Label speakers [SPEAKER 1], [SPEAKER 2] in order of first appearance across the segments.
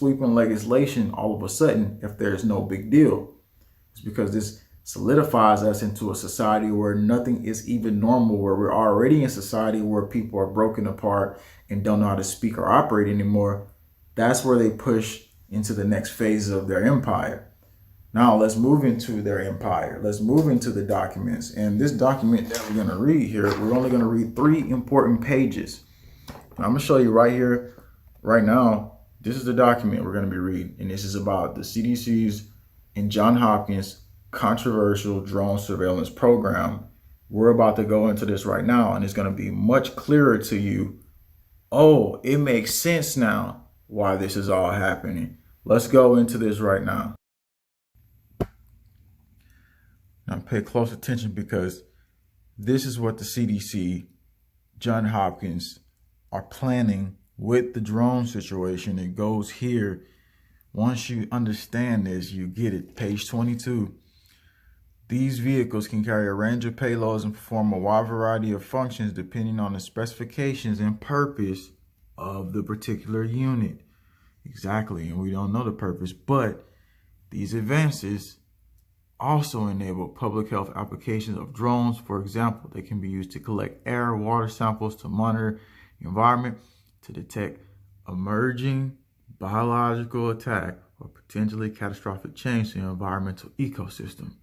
[SPEAKER 1] sweeping legislation all of a sudden if there's no big deal. It's because this solidifies us into a society where nothing is even normal, where we're already in society where people are broken apart and don't know how to speak or operate anymore. That's where they push into the next phase of their empire. Now let's move into their empire. Let's move into the documents. And this document that we're going to read here, we're only going to read 3 important pages. And I'm going to show you right here, right now. This is the document we're going to be reading. And this is about the CDC's and Johns Hopkins controversial drone surveillance program. We're about to go into this right now, and it's going to be much clearer to you. Oh, it makes sense now why this is all happening. Let's go into this right now. Now pay close attention, because this is what the CDC, Johns Hopkins, are planning with the drone situation. It goes here. Once you understand this, you get it. Page 22. These vehicles can carry a range of payloads and perform a wide variety of functions depending on the specifications and purpose of the particular unit. Exactly, and we don't know the purpose, but these advances also enable public health applications of drones. For example, they can be used to collect air, water samples, to monitor the environment, to detect emerging biological attack or potentially catastrophic change in the environmental ecosystem.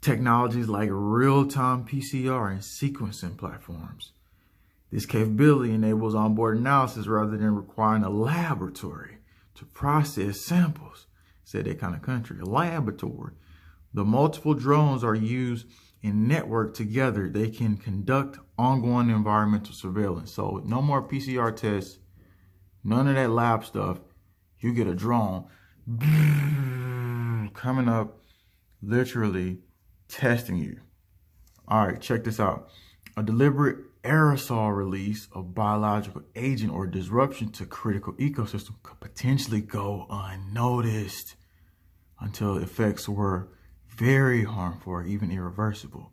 [SPEAKER 1] Technologies like real-time PCR and sequencing platforms. This capability enables onboard analysis rather than requiring a laboratory to process samples. Said that kind of country, a laboratory. The multiple drones are used and networked together. They can conduct ongoing environmental surveillance. So no more PCR tests, none of that lab stuff. You get a drone coming up, literally testing you. All right, check this out. A deliberate aerosol release of biological agent or disruption to critical ecosystem could potentially go unnoticed until effects were very harmful or even irreversible,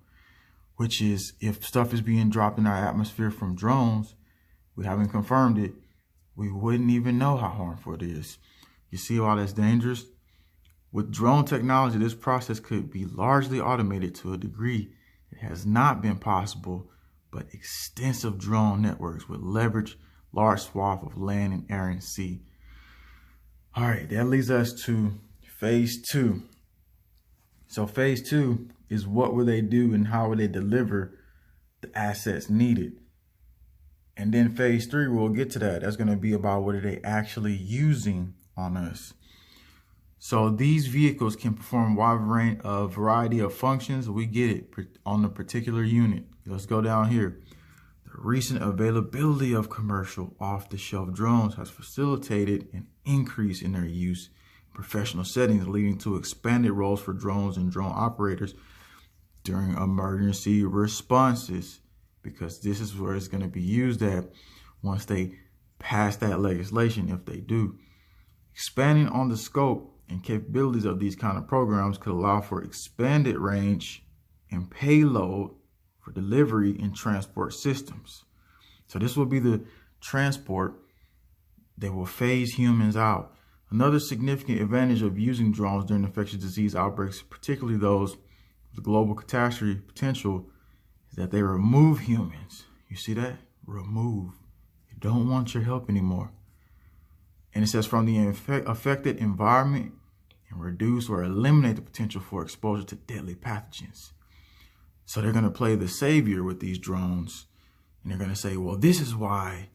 [SPEAKER 1] which is if stuff is being dropped in our atmosphere from drones, we haven't confirmed it, we wouldn't even know how harmful it is. You see why that's dangerous? With drone technology, this process could be largely automated to a degree that has not been possible, but extensive drone networks would leverage large swaths of land and air and sea. All right, that leads us to phase 2. So phase 2 is what will they do and how will they deliver the assets needed. And then phase 3, we'll get to that. That's going to be about what are they actually using on us. So these vehicles can perform a variety of functions. We get it on the particular unit. Let's go down here. The recent availability of commercial off-the-shelf drones has facilitated an increase in their use in professional settings, leading to expanded roles for drones and drone operators during emergency responses, because this is where it's going to be used at once they pass that legislation, if they do. Expanding on the scope and capabilities of these kind of programs could allow for expanded range and payload for delivery and transport systems. So this will be the transport that will phase humans out. Another significant advantage of using drones during infectious disease outbreaks, particularly those with global catastrophe potential, is that they remove humans. You see that? Remove. You don't want your help anymore. And it says from the affected environment and reduce or eliminate the potential for exposure to deadly pathogens. So they're going to play the savior with these drones. And they're going to say, well, this is why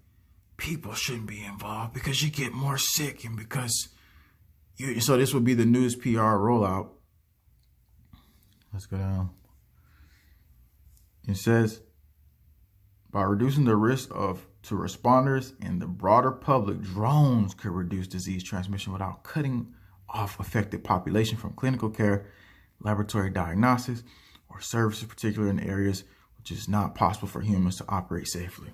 [SPEAKER 1] people shouldn't be involved, because you get more sick and because you. So this would be the news PR rollout. Let's go down. It says, by reducing the risk to responders and the broader public, drones could reduce disease transmission without cutting off affected population from clinical care, laboratory diagnostics, or services, particularly in areas which is not possible for humans to operate safely.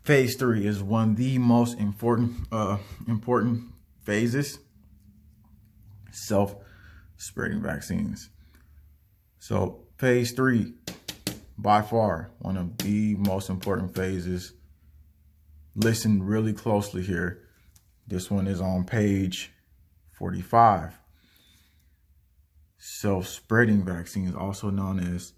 [SPEAKER 1] Phase 3 is one of the most important phases: self-spreading vaccines. So phase 3, by far, one of the most important phases. Listen really closely here. This one is on page 45. Self-spreading vaccines, also known as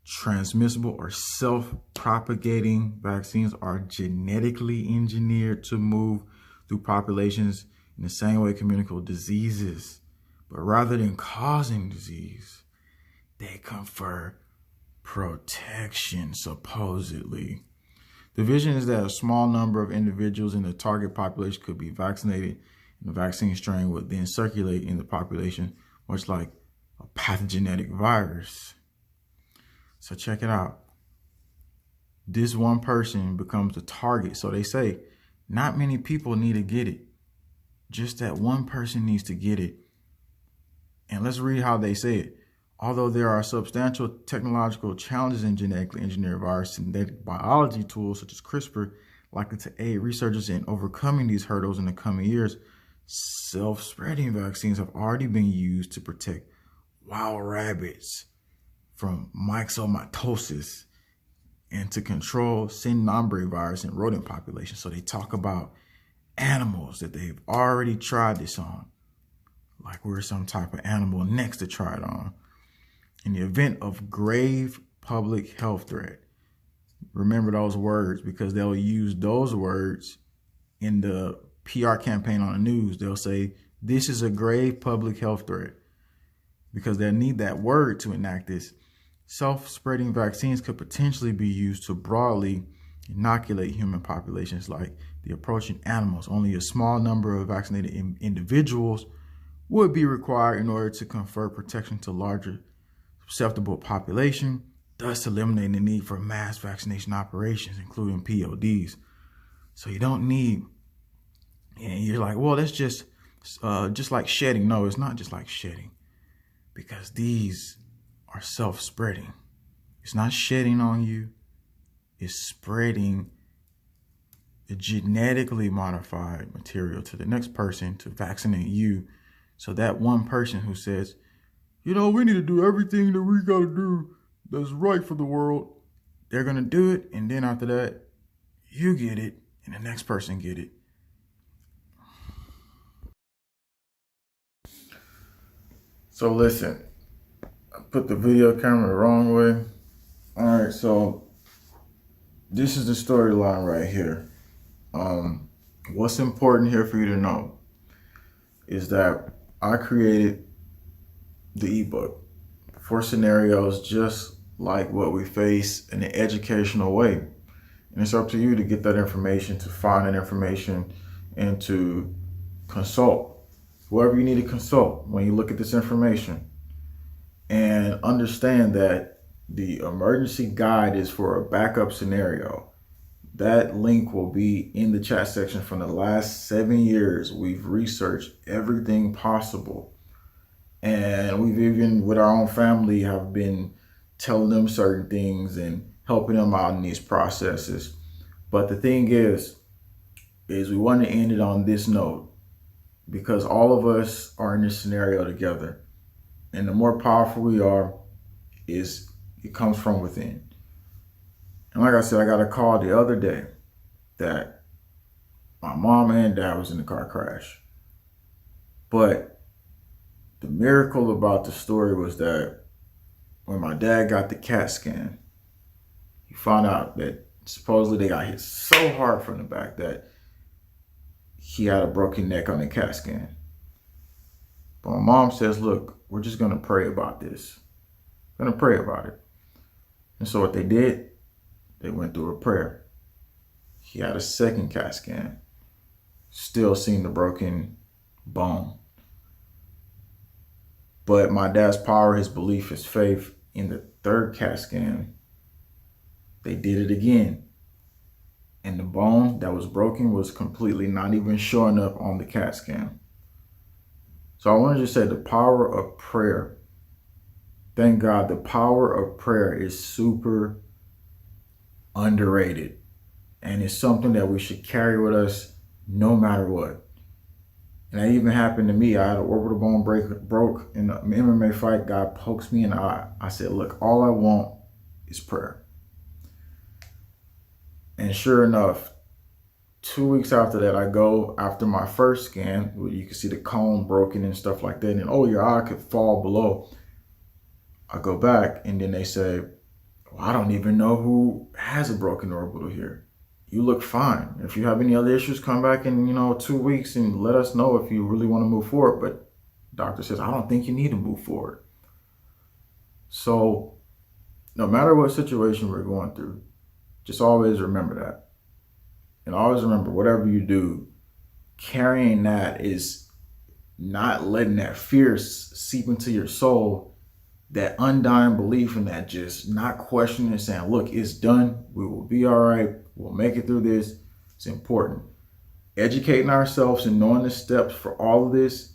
[SPEAKER 1] transmissible or self-propagating vaccines, are genetically engineered to move through populations in the same way communicable diseases. But rather than causing disease, they confer protection, supposedly. The vision is that a small number of individuals in the target population could be vaccinated, and the vaccine strain would then circulate in the population, much like a pathogenic virus. So check it out. This one person becomes the target. So they say not many people need to get it. Just that one person needs to get it. And let's read how they say it. Although there are substantial technological challenges in genetically engineered virus, synthetic biology tools such as CRISPR likely to aid researchers in overcoming these hurdles in the coming years, self-spreading vaccines have already been used to protect wild rabbits from myxomatosis and to control Guillain-Barré virus in rodent populations. So they talk about animals that they've already tried this on, like we're some type of animal next to try it on. In the event of grave public health threat, remember those words, because they'll use those words in the PR campaign on the news. They'll say, this is a grave public health threat, because they'll need that word to enact this. Self-spreading vaccines could potentially be used to broadly inoculate human populations like the approaching animals. Only a small number of vaccinated individuals would be required in order to confer protection to larger susceptible population, thus eliminating the need for mass vaccination operations, including PODs. So you don't need, and you're like, well, that's just like shedding. No, it's not just like shedding, because these are self-spreading. It's not shedding on you. It's spreading the genetically modified material to the next person to vaccinate you. So that one person who says, you know, we need to do everything that we got to do that's right for the world, they're going to do it. And then after that, you get it and the next person get it. So listen, I put the video camera the wrong way. All right, so this is the storyline right here. What's important here for you to know is that I created the ebook for scenarios just like what we face in an educational way. And it's up to you to get that information, to find that information, and to consult whoever you need to consult when you look at this information. And understand that the emergency guide is for a backup scenario. That link will be in the chat section. From the last 7 years, we've researched everything possible. And we've even, with our own family, have been telling them certain things and helping them out in these processes. But the thing is we want to end it on this note, because all of us are in this scenario together. And the more powerful we are, it comes from within. And like I said, I got a call the other day that my mom and dad was in the car crash. But the miracle about the story was that when my dad got the CAT scan, he found out that supposedly they got hit so hard from the back that he had a broken neck on the CAT scan. But my mom says, look, we're just going to pray about this. We're going to pray about it. And so what they did, they went through a prayer. He had a second CAT scan, still seeing the broken bone. But my dad's power, his belief, his faith, in the third CAT scan, they did it again. And the bone that was broken was completely not even showing up on the CAT scan. So I wanted to say the power of prayer. Thank God, the power of prayer is super underrated. And it's something that we should carry with us no matter what. And that even happened to me. I had an orbital bone broke in an MMA fight. God pokes me in the eye. I said, look, all I want is prayer. And sure enough, 2 weeks after that, I go after my first scan, where you can see the cone broken and stuff like that. And oh, your eye could fall below. I go back and then they say, well, I don't even know who has a broken orbital here. You look fine. If you have any other issues, come back in, 2 weeks and let us know if you really want to move forward. But doctor says, I don't think you need to move forward. So no matter what situation we're going through, just always remember that. And always remember, whatever you do, carrying that is not letting that fear seep into your soul, that undying belief in that, just not questioning and saying, look, it's done. We will be all right. We'll make it through this. It's important. Educating ourselves and knowing the steps for all of this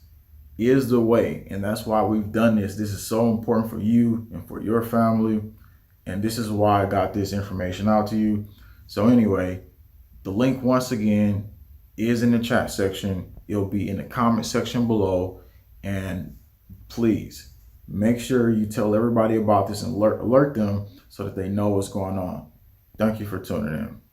[SPEAKER 1] is the way. And that's why we've done this. This is so important for you and for your family. And this is why I got this information out to you. So anyway, the link, once again, is in the chat section. It'll be in the comment section below. And please make sure you tell everybody about this and alert them so that they know what's going on. Thank you for tuning in.